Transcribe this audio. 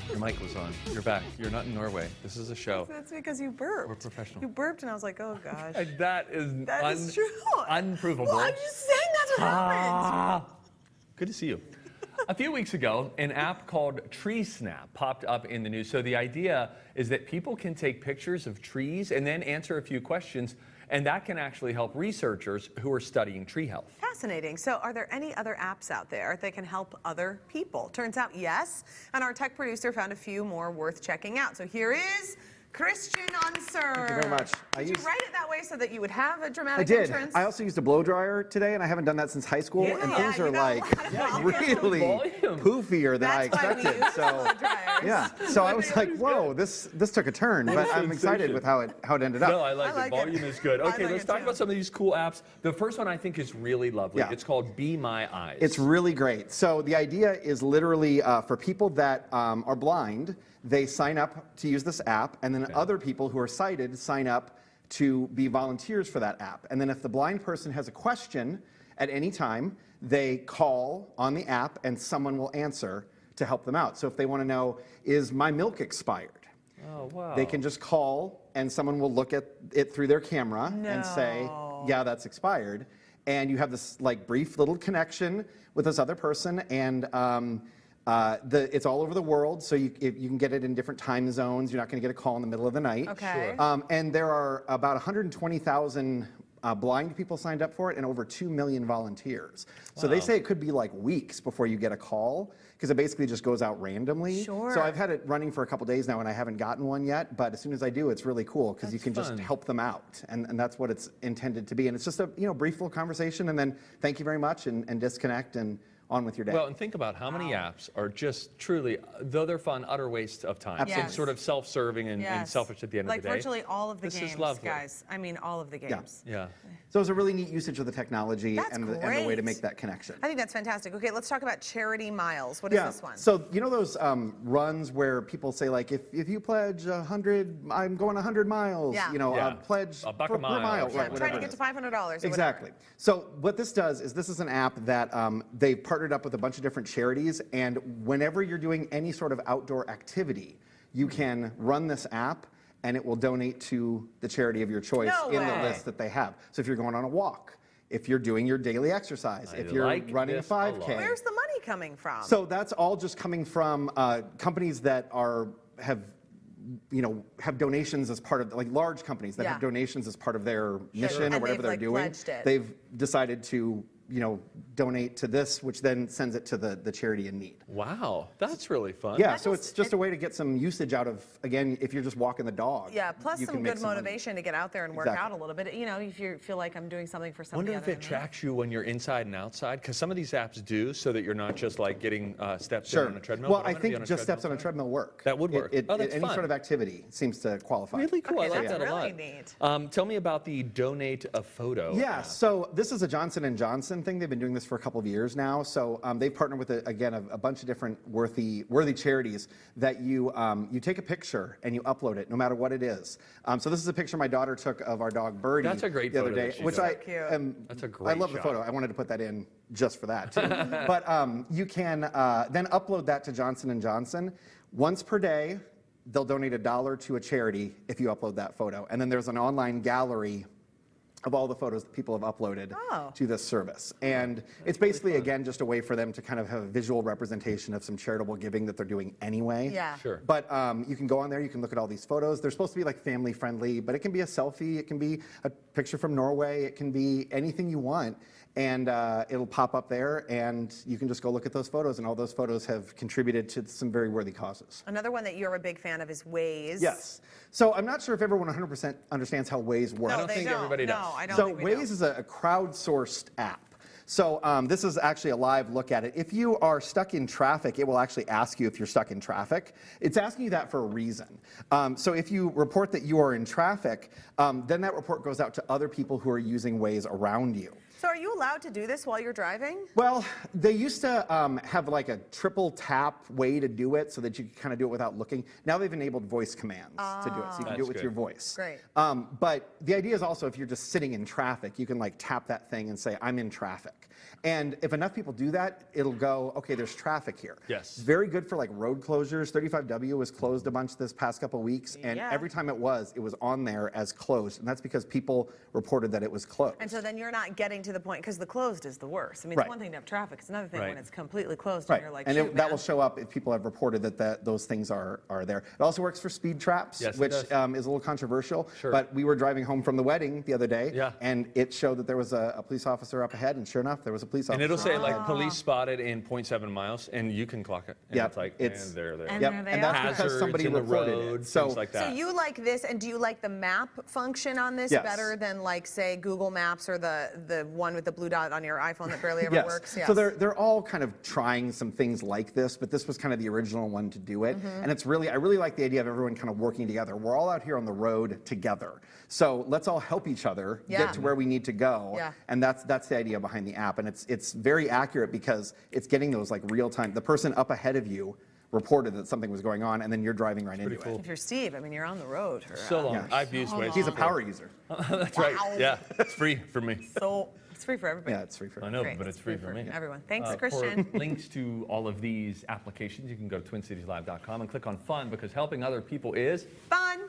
Your mic was on. You're back. You're not in Norway. This is a show. That's because you burped. We're professional. You burped, and I was like, oh, gosh. That is true. unprovable. Well, I'm just saying that's what happened. Good to see you. A few weeks ago, an app called TreeSnap popped up in the news. So the idea is that people can take pictures of trees and then answer a few questions, and that can actually help researchers who are studying tree health. Fascinating. So are there any other apps out there that can help other people? Turns out yes, and our tech producer found a few more worth checking out. So here is Christian Unser. Thank you very much. Did you write it that way so that you would have a dramatic I did. entrance? I also used a blow dryer today, and I haven't done that since high school, and things are like really poofier than I expected. So I was like, whoa, this took a turn, but I'm excited with how it ended up. No, I like it. Volume is good. Okay, let's talk about some of these cool apps. The first one I think is really lovely. Yeah. It's called Be My Eyes. It's really great. So the idea is literally for people that are blind, they sign up to use this app, and then other people who are sighted sign up to be volunteers for that app. And then if the blind person has a question at any time, they call on the app and someone will answer to help them out. So if they want to know, is my milk expired? Oh, wow. They can just call and someone will look at it through their camera and say, yeah, that's expired. And you have this like brief little connection with this other person, and it's all over the world, so you can get it in different time zones. You're not going to get a call in the middle of the night. Okay. And there are about 120,000 blind people signed up for it and over 2 million volunteers. So they say it could be like weeks before you get a call, because it basically just goes out randomly. Sure. So I've had it running for a couple days now, and I haven't gotten one yet, but as soon as I do, it's really cool, because you can just help them out, and that's what it's intended to be. And it's just a brief little conversation, and then thank you very much, and disconnect, and on with your day. Well, and think about how many apps are just truly, though they're fun, utter waste of time. Absolutely. It's sort of self-serving and selfish at the end of the day. Like virtually all of the games, is lovely. guys. I mean, all of the games. Yeah. So it's a really neat usage of the technology and the way to great. make that connection. I think that's fantastic. Okay, let's talk about Charity Miles. What is this one? So you know those runs where people say, like, if you pledge 100, I'm going 100 miles. Yeah. You know, pledge $1 per mile. Yeah, Right, I'm trying to get to $500 or exactly. So what this does is this is an app that they've partnered up with a bunch of different charities, and whenever you're doing any sort of outdoor activity, you can run this app and it will donate to the charity of your choice in the list that they have. So if you're going on a walk, if you're doing your daily exercise, if you're running a 5K. Where's the money coming from? So that's all just coming from companies that have donations as part of, like, large companies that have donations as part of their mission or whatever they're doing. They've decided to donate to this, which then sends it to the charity in need. Wow, that's really fun. Yeah, so it's just a way to get some usage out of, again, if you're just walking the dog. Yeah, plus some good motivation to get out there and work out a little bit. You know, if you feel like I'm doing something for somebody. I wonder if it tracks you when you're inside and outside, because some of these apps do, so that you're not just like getting steps in on a treadmill. Well, I think just steps on a treadmill work. That would work. Any sort of activity seems to qualify. Really cool. I like that a lot. Really neat. Tell me about the Donate a Photo. Yeah, so this is a Johnson & Johnson thing. They've been doing this for a couple of years now. So they've partnered with, again, a bunch of different worthy charities that you take a picture and you upload it, no matter what it is. So this is a picture my daughter took of our dog Birdie. That's a great the photo other day, which that's a great I love the photo. I wanted to put that in just for that too. But you can then upload that to Johnson & Johnson. Once per day, they'll donate $1 to a charity if you upload that photo. And then there's an online gallery of all the photos that people have uploaded to this service. And it's basically, again, just a way for them to kind of have a visual representation of some charitable giving that they're doing anyway. Yeah. Sure. But you can go on there, you can look at all these photos. They're supposed to be like family friendly, but it can be a selfie, it can be a picture from Norway, it can be anything you want. And it'll pop up there, and you can just go look at those photos, and all those photos have contributed to some very worthy causes. Another one that you're a big fan of is Waze. Yes. So I'm not sure if everyone 100% understands how Waze works. I don't think everybody does. No, I don't so think Waze is a crowdsourced app. So this is actually a live look at it. If you are stuck in traffic, it will actually ask you if you're stuck in traffic. It's asking you that for a reason. So if you report that you are in traffic, then that report goes out to other people who are using Waze around you. So are you allowed to do this while you're driving? Well, they used to have like a triple tap way to do it so that you could kind of do it without looking. Now they've enabled voice commands to do it, so you can do it with your voice. Great. But the idea is also, if you're just sitting in traffic, you can like tap that thing and say, I'm in traffic. And if enough people do that, it'll go, okay, there's traffic here. Yes. It's very good for like road closures. 35W was closed a bunch this past couple of weeks, and Yeah. every time it was on there as closed, and that's because people reported that it was closed. And so then you're not getting to the point, because the closed is the worst. I mean, Right. it's one thing to have traffic, it's another thing Right. when it's completely closed Right, and you're like, and shoot, that man. will show up if people have reported that those things are there. It also works for speed traps, Yes, it which does. is a little controversial. Sure. But we were driving home from the wedding the other day, Yeah. and it showed that there was a police officer up ahead, and sure enough, there was a police officer. And it'll say up like ahead. police spotted in 0.7 miles, and you can clock it. And Yep, it's like, it's- and there. And Yep, there they and that's are. because Hazards somebody in the reported road, it. So things like that. So you like this, and do you like the map function on this Yes. better than, like, say, Google Maps or the one with the blue dot on your iPhone that barely ever yes. works? So they're all kind of trying some things like this, but this was kind of the original one to do it. Mm-hmm. And it's really, I really like the idea of everyone kind of working together. We're all out here on the road together. So let's all help each other Yeah. get to where we need to go. Yeah. And that's the idea behind the app. And it's very accurate because it's getting those like real time. The person up ahead of you reported that something was going on, and then you're driving right into cool. it. If you're Steve, I mean, you're on the road. Or, So long. Yeah. I've used Waze. He's a before. power user. That's right. Wow. Yeah, it's free for me. So it's free for everybody. Yeah, it's free for I know, Great. but it's free for me. Everyone. Thanks, For Christian. links to all of these applications, you can go to twincitieslive.com and click on Fun, because helping other people is Fun.